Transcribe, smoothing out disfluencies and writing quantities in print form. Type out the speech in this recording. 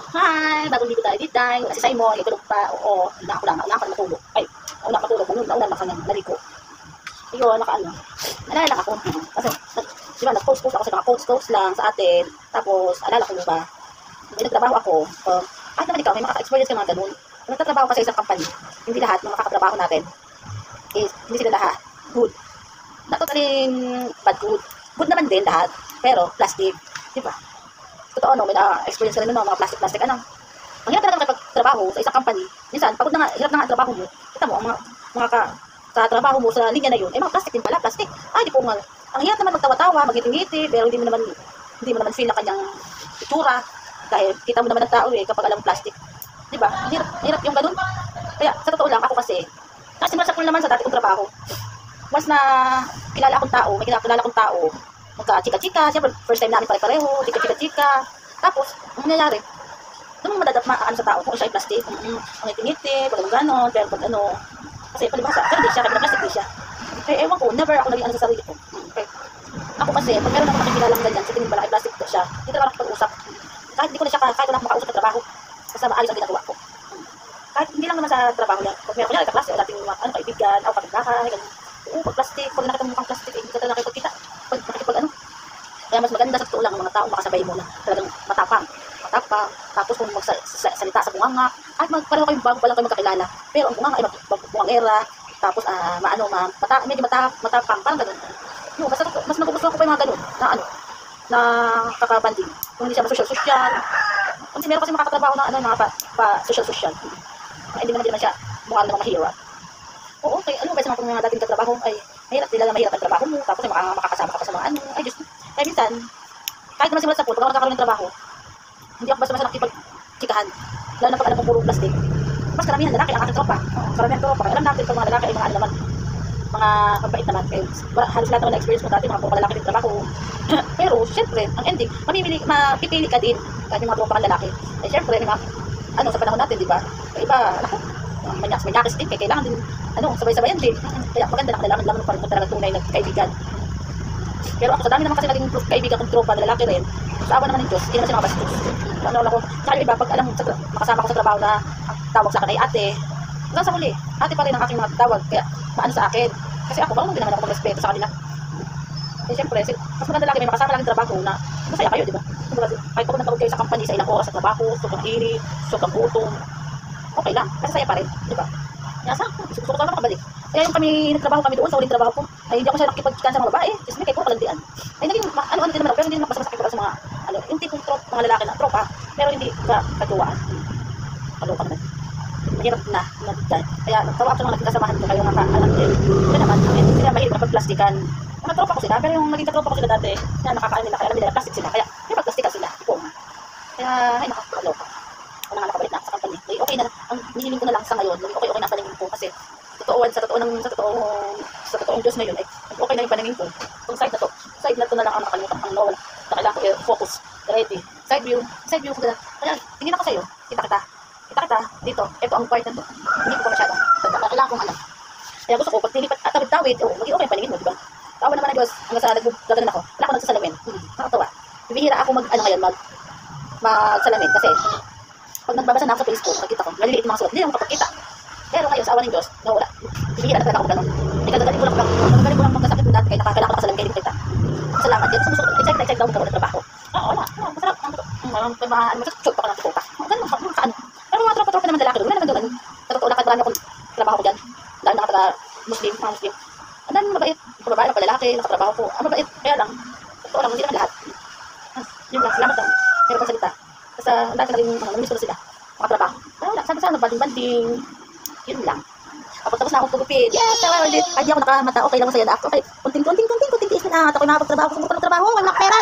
Hi! Bagong dito tayo dito tayo. Kasi sa imo, itulog pa. Oo, nauna ka na matulog. Ay, nauna matulog. Nauna ka na naliko. Ayun, nakaano. Nalala ako. Kasi, di ba, nag-post ako sa mga post lang sa atin. Tapos, alala ko ba, may nagtrabaho ako. Kahit naman ikaw, may maka-experience ka mga ganun. Kung nagtatrabaho ka sa isang company, hindi lahat ng makakatrabaho natin is, hindi sila lahat good. Not totally bad good. Good naman din lahat. Pero, plastic. Di ba? Totoo, no, may na-experience ka rin no, mga plastic, ano. Ang hirap talaga makipagtrabaho sa isang company. Minsan, pagod na nga, hirap na nga ang trabaho mo. Kita mo, ang mga sa trabaho mo sa linya na yun, mga plastic din pala, plastic. Ay, di po nga. Ang hirap naman magtawa-tawa, magiti-ngiti, pero hindi mo naman feel na kanyang itsura. Dahil kita mo naman ang tao kapag alam plastic. Di ba? Hirap yung ganun. Kaya, sa totoo lang, ako kasi sa pool naman sa dati kong trabaho. Once na kilala akong tao, may kilala akong tao, magka-chika-chika, siyempre, first time namin pare-pareho, chika-chika-chika. Tapos, ang nangyayari, doon mo maano sa tao kung siya ay plastic, ang ngiti-ngiti, pag gano'n, pero pag ano, kasi palibasa, pero di siya, kahit na plastic di siya. Kaya ewan ko, never ako naging ano sa sarili ko. Okay. Ako kasi, pag meron ako nakikilalang ganyan, sa tingin pala ay plastic ko siya, hindi talaga ako pag-usap. Kahit hindi ko na siya, kahit wala akong makausap sa trabaho, basta maayos ang ginagawa ko. Kahit hindi lang naman sa trabaho niya, pag meron ko niya, kaklase, o dating kaibigan, o kapitbahay, ganyan. Pag plastic, pag nakita mo mukhang plastic, hindi ka talaga nakikita. Pag ano, kaya mas maganda sa totoo lang ang mga taong makasabay mo na talagang matapang. Tapos kung magsalita sa bunganga, at pareho kayong bago pa lang kayo magkakilala. Pero ang bunganga ay bungangera, tapos medyo matapang, parang gano'n. No, mas nagugustuhan ko pa yung mga gano'n, na ano, na kakabanding. Kung hindi siya ma-social. Kasi meron kasi makakatrabaho na mga pa-social. Hindi naman siya mukha namang mahirap. Oo, okay, ano, kasi mga dating katrabaho ay mahirap ang trabaho mo, tapos ay makakasama ka pa sa mga ano, ay Diyos. Kaya minsan, kahit naman simula sa pool, pag ako nagkakaroon ng trabaho, hindi ako basta nakikipag-chikahan. Lalo na pag alam kong puro plastic. Mas karamihan lalaki ang aking tropa. Karamihan tropa. Kaya alam natin pag mga lalaki ay mga ano naman, mga mabait naman. Kaya halos lahat naman na-experience mo dati, mga puro lalaki din trabaho. Pero, syempre, ang ending, mapipili ka din kahit yung mga tropa kang lalaki. Eh, syempre, sa panahon natin, di ba? Kaya iba, manyakis din, kaya kailangan din, sabay-sabayan din. Kaya maganda na kailangan pa rin talaga tunay na kaibigan. Pero ako, sa dami naman kasi naging kaibigan kong tropa na lalaki rin, sa awa naman ng Diyos, hindi naman siya makabastos. Ano ako, tsaka yung iba, pag alam, makasama ko sa trabaho na ang tawag sa akin ay ate, hanggang sa muli, ate pa rin ang aking mga tawag, kaya maano sa akin. Kasi ako, parang hindi naman ako mag-respeto sa kanila. Eh, siyempre, mas maganda lagi, may makasama laging trabaho na masaya kayo, di ba? Kahit pag nagtawag kayo sa company, sa ilang oras sa trabaho, sobrang init, sobrang gutom, okay lang, kasi saya pa rin, di ba? Gusto ko talaga makabalik. Kaya yung nagtrabaho kami doon sa uling trabaho ko, ay hindi ako siya nakikipagchikan sa mga babae, kasi may kayo kalandian. Ay naging ano din naman ako, pero hindi naman masakit para sa mga yung tipong mga lalaki na tropa, pero hindi ka katuwaan. Kaloka naman. Mahirap na dyan. Kaya nagtawa ako sa mga nagkasamahan ko kayo nakaalam din. Ito naman, hindi sila mahirap kapag-plastikan. Mga tropa ko sila, pero yung naging tropa ko sila dati, nakakaano nila, kaya alam nila plastic sila, kaya may pag-plastikan sila. Kaya, ay nakakaloka. Ako na nga nakabalik na sa company. Ay, okay na, ang nihiling ko na lang sa ngayon, okay na ang paningin ko kasi sa totoong Diyos ngayon, ay okay na yung paningin ko. Itong side na to na lang ang nakalimutan ang nawala. Na kailangan ko i-focus, ready. Side view ko na. Kaya, tingin ako sa'yo, kita kita dito, ito ang part na to. Hindi ko pa masyadong, kailangan kong Kaya gusto ko, pag tinipat at tawid-tawid, maging okay ang paningin mo, diba? Tawa naman ng Diyos, hanggang sa nagugagalan ako, wala ko nagsasalamin. Nakatawa. Bibihira ako magsalamin kasi pag nagbabasa na ako sa Facebook, nakita ko, maliliit mga sulat, hindi lang kapagkita. Pero ngayon, sa awa ng Diyos, nawala. Bibihira na talaga ako ganun. Nagagaling ko lang magkasakit mo dati, kaya nakakailangan ko nakasalamin, kaya hindi kita. Salamat din. Excited daw magkaroon ng trabaho. Oo, masarap. Masashoot pa ka ng tropa. Ganun, kaano. Pero mga tropa naman lalaki doon, wala naman doon. Sa totoo lang, kahit marami akong trabaho ko dyan. Dahil mga Muslim. Ang dami mabait. Babae, lalaki, nakatrabaho ko. Ang mabait, kaya lang. Sa totoo lang, hindi naman lahat. Yun lang, salamat lang. Meron pang salita. Kasi ang dami na rin namiss ko na sila. Mga trabaho. Kaya wala, sana banding. Yun lang. Tapos na akong tugupin. Yes, tawa ulit. Ay, di ako nakamata. Okay lang, masaya na ako. Okay, kunting tiis na. At ako'y makapagtrabaho. Kung ng trabaho, wala pera.